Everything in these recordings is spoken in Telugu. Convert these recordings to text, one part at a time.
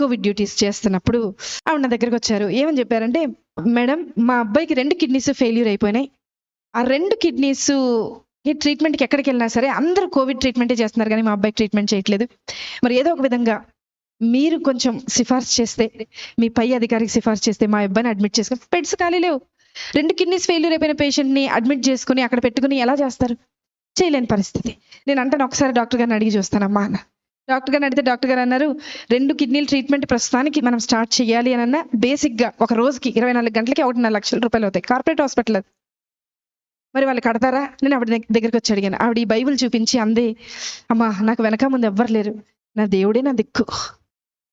కోవిడ్ డ్యూటీస్ చేస్తున్నప్పుడు ఆవిడ నా దగ్గరికి వచ్చారు. ఏమని చెప్పారంటే, మేడం మా అబ్బాయికి 2 కిడ్నీస్ ఫెయిల్యూర్ అయిపోయినాయి. ఆ 2 కిడ్నీస్ ట్రీట్మెంట్కి ఎక్కడికి వెళ్ళినా సరే అందరూ కోవిడ్ ట్రీట్మెంటే చేస్తున్నారు, కానీ మా అబ్బాయికి ట్రీట్మెంట్ చేయట్లేదు. మరి ఏదో ఒక విధంగా మీరు కొంచెం సిఫార్సు చేస్తే, మీ పై అధికారికి సిఫార్సు చేస్తే మా అబ్బాయిని అడ్మిట్ చేసుకుని, బెడ్స్ ఖాళీ లేవు. 2 కిడ్నీస్ ఫెయిల్యూర్ అయిపోయిన పేషెంట్ని అడ్మిట్ చేసుకుని అక్కడ పెట్టుకుని ఎలా చేస్తారు? చేయలేని పరిస్థితి. నేను అంటాను, ఒకసారి డాక్టర్ గారిని అడిగి చూస్తానమ్మా అన్న. డాక్టర్ గారిని అడిగితే డాక్టర్ గారు అన్నారు, 2 కిడ్నీల ట్రీట్మెంట్ ప్రస్తుతానికి మనం స్టార్ట్ చేయాలి అని అన్న, బేసిక్గా ఒక రోజుకి 24 గంటలకి 1.5 లక్షల రూపాయలు అవుతాయి. కార్పొరేట్ హాస్పిటల్ అది. మరి వాళ్ళు కడతారా? నేను ఆవిడ దగ్గరికి వచ్చి అడిగాను. ఆవిడ ఈ బైబిల్ చూపించి అందే, అమ్మా నాకు వెనక ముందు ఎవ్వరు లేరు, నా దేవుడే నా దిక్కు,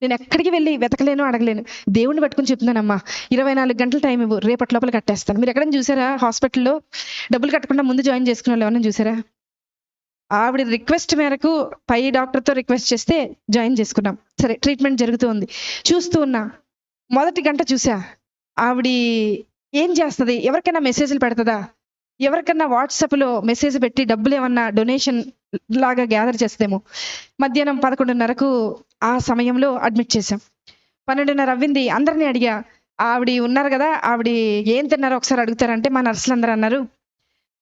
నేను ఎక్కడికి వెళ్ళి వెతకలేను, అడగలేను, దేవుడిని పట్టుకుని చెప్తున్నానమ్మా, 24 గంటల టైం ఇవ్వు, రేపటి లోపల కట్టేస్తాను. మీరు ఎక్కడైనా చూసారా హాస్పిటల్లో డబ్బులు కట్టకుండా ముందు జాయిన్ చేసుకున్న వాళ్ళు ఎవరైనా చూసారా? ఆవిడ రిక్వెస్ట్ మేరకు పై డాక్టర్తో రిక్వెస్ట్ చేస్తే జాయిన్ చేసుకున్నాం. సరే, ట్రీట్మెంట్ జరుగుతూ ఉంది. చూస్తూ ఉన్నా, మొదటి గంట చూసా, ఆవిడ ఏం చేస్తుంది, ఎవరికైనా మెసేజ్లు పెడుతుందా, ఎవరికన్నా వాట్సాప్లో మెసేజ్ పెట్టి డబ్బులు ఏమన్నా డొనేషన్ లాగా గ్యాదర్ చేస్తేమో. మధ్యాహ్నం 11:30కు ఆ సమయంలో అడ్మిట్ చేశాం. 12:30 అవ్వింది. అందరినీ అడిగా, ఆవిడ ఉన్నారు కదా, ఆవిడ ఏం తిన్నారో ఒకసారి అడుగుతారంటే మా నర్సులు అందరూ అన్నారు,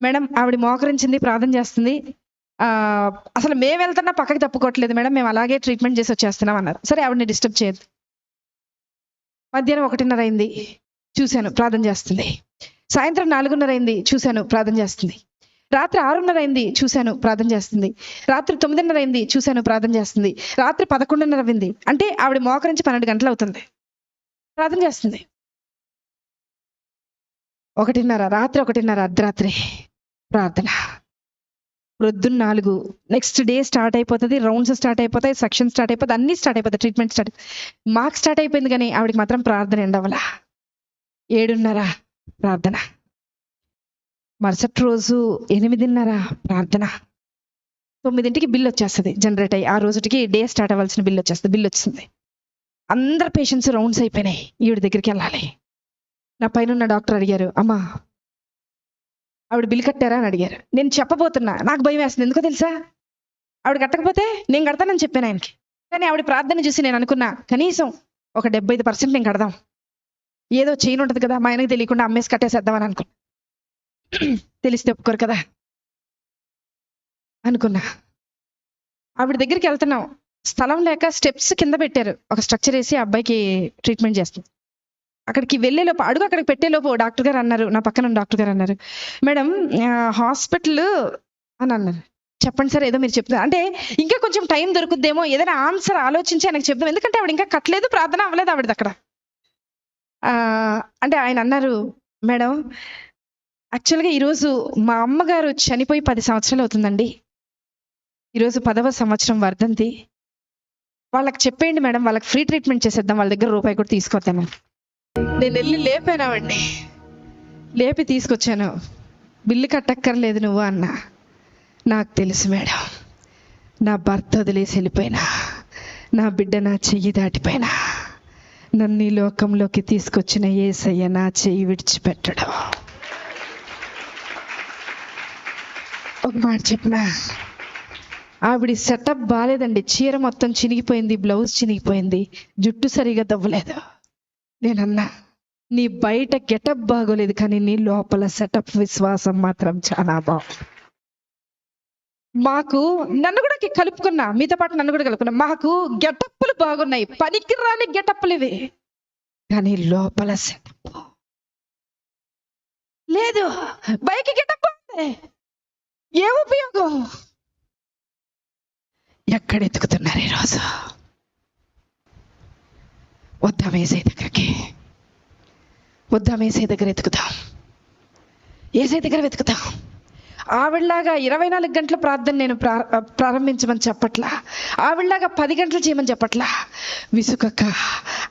మేడం ఆవిడ మోకరించింది, ప్రార్థన చేస్తుంది, అసలు మేము వెళ్తున్నా పక్కకి తప్పుకోవట్లేదు మేడం, మేము అలాగే ట్రీట్మెంట్ చేసి వచ్చేస్తున్నాం అన్నారు. సరే, ఆవిడని డిస్టర్బ్ చేయొద్దు. మధ్యాహ్నం 1:30 అయింది, చూశాను ప్రార్థన చేస్తుంది. సాయంత్రం 4:30 అయింది, చూశాను ప్రార్థన చేస్తుంది. రాత్రి 6:30 అయింది, చూశాను ప్రార్థన చేస్తుంది. రాత్రి 9:30 అయింది, చూశాను ప్రార్థన చేస్తుంది. రాత్రి 11:30 అయింది. అంటే ఆవిడ మోకరించి 12 గంటలు అవుతుంది, ప్రార్థన చేస్తుంది. 1:30 రాత్రి, 1:30 అర్ధరాత్రి ప్రార్థన. ప్రొద్దున్న 4 నెక్స్ట్ డే స్టార్ట్ అయిపోతుంది, రౌండ్స్ స్టార్ట్ అయిపోతాయి, సెక్షన్ స్టార్ట్ అయిపోతుంది, అన్నీ స్టార్ట్ అయిపోతాయి, ట్రీట్మెంట్ స్టార్ట్. మాకు స్టార్ట్ అయిపోయింది, కానీ ఆవిడకి మాత్రం ప్రార్థన ఎండవల. 7:30 ప్రార్థన. మరుసటి రోజు 8:30 ప్రార్థన. 9ంటికి బిల్ వచ్చేస్తుంది, జనరేట్ అయ్యి ఆ రోజుకి డే స్టార్ట్ అవ్వాల్సిన బిల్ వచ్చేస్తుంది. బిల్ వచ్చింది. అందరు పేషెంట్స్ రౌండ్స్ అయిపోయినాయి, ఈవిడ దగ్గరికి వెళ్ళాలి. నా పైన ఉన్న డాక్టర్ అడిగారు, అమ్మా ఆవిడ బిల్ కట్టారా అని అడిగారు. నేను చెప్పబోతున్నా, నాకు భయం వేస్తుంది. ఎందుకో తెలుసా, ఆవిడ కట్టకపోతే నేను కడతానని చెప్పాను ఆయనకి. కానీ ఆవిడ ప్రార్థన చూసి నేను అనుకున్నా, కనీసం ఒక 75% నేను కడదాం, ఏదో చైన్ ఉంటుంది కదా, మా ఆయనకి తెలియకుండా అమ్మేసి కట్టేసేద్దామని అనుకున్నా. తెలిస్తే ఒప్పుకోరు కదా అనుకున్నా. ఆవిడ దగ్గరికి వెళ్తున్నాం, స్థలం లేక స్టెప్స్ కింద పెట్టారు, ఒక స్ట్రక్చర్ వేసి అబ్బాయికి ట్రీట్మెంట్ చేస్తుంది. అక్కడికి వెళ్ళేలోపు, అడుగు అక్కడికి పెట్టేలోపు డాక్టర్ గారు అన్నారు, నా పక్కన డాక్టర్ గారు అన్నారు, మేడం హాస్పిటల్ అని అన్నారు. చెప్పండి సార్, ఏదో మీరు చెప్తారు అంటే ఇంకా కొంచెం టైం దొరుకుద్దేమో, ఏదైనా ఆన్సర్ ఆలోచించి ఆయనకు చెప్దాం, ఎందుకంటే ఆవిడ ఇంకా కట్టలేదు, ప్రార్థన అవ్వలేదు ఆవిడది అక్కడ. అంటే ఆయన అన్నారు, మేడం యాక్చువల్గా ఈరోజు మా అమ్మగారు చనిపోయి 10 సంవత్సరాలు అవుతుందండి, ఈరోజు 10వ సంవత్సరం వర్ధంతి. వాళ్ళకి చెప్పేయండి మేడం, వాళ్ళకి ఫ్రీ ట్రీట్మెంట్ చేసేద్దాం, వాళ్ళ దగ్గర రూపాయి కూడా తీసుకొద్దామని. నేను వెళ్ళి లేపానావండి, లేపి తీసుకొచ్చాను. బిల్లు కట్టక్కర్లేదు నువ్వు అన్నా. నాకు తెలుసు మేడం, నా భర్త వదిలేసి వెళ్ళిపోయినా, నా బిడ్డ నా చెయ్యి దాటిపోయినా, నన్ను ఈ లోకంలోకి తీసుకొచ్చిన యేసయ్య నా చెయ్యి విడిచిపెట్టడం. ఒక మాట చెప్పనా, ఆవిడ సెటప్ బాగాలేదండి, చీర మొత్తం చినిగిపోయింది, బ్లౌజ్ చినిగిపోయింది, జుట్టు సరిగా దవ్వలేదు. నేనన్నా, నీ బయట గెటప్ బాగోలేదు, కానీ నీ లోపల సెటప్ విశ్వాసం మాత్రం చాలా బాగుంది. మాకు నన్ను కూడా కలుపుకున్నా, మీతో పాటు నన్ను కూడా కలుపుకున్నా, మాకు గెటప్పులు బాగున్నాయి, పనికి రాని గెటప్పులు ఇవి, కానీ లోపల సెటప్ లేదు. బయకి గెటప్ ఉంది, ఏ ఉపయోగం? ఎక్కడ ఎత్తుకుతున్నారు ఈరోజు? వద్దాం ఏసై దగ్గరికి, వద్దాం ఏసై దగ్గర ఎత్తుకుతాం, ఏసై దగ్గర వెతుకుతాం. ఆవిడలాగా 24 గంటల ప్రార్థన నేను ప్రారంభించమని చెప్పట్లా, ఆవిడలాగా 10 గంటలు చేయమని చెప్పట్లా. విసుకక్క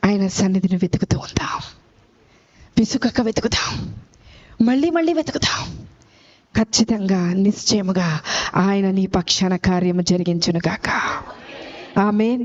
ఆయన సన్నిధిని వెతుకుతూ ఉందాం, విసుకక్క వెతుకుతాం, మళ్ళీ మళ్ళీ వెతుకుతాం. ఖచ్చితంగా నిశ్చయముగా ఆయన నీ పక్షాన కార్యము జరిగించునుగాక. ఆమేన్.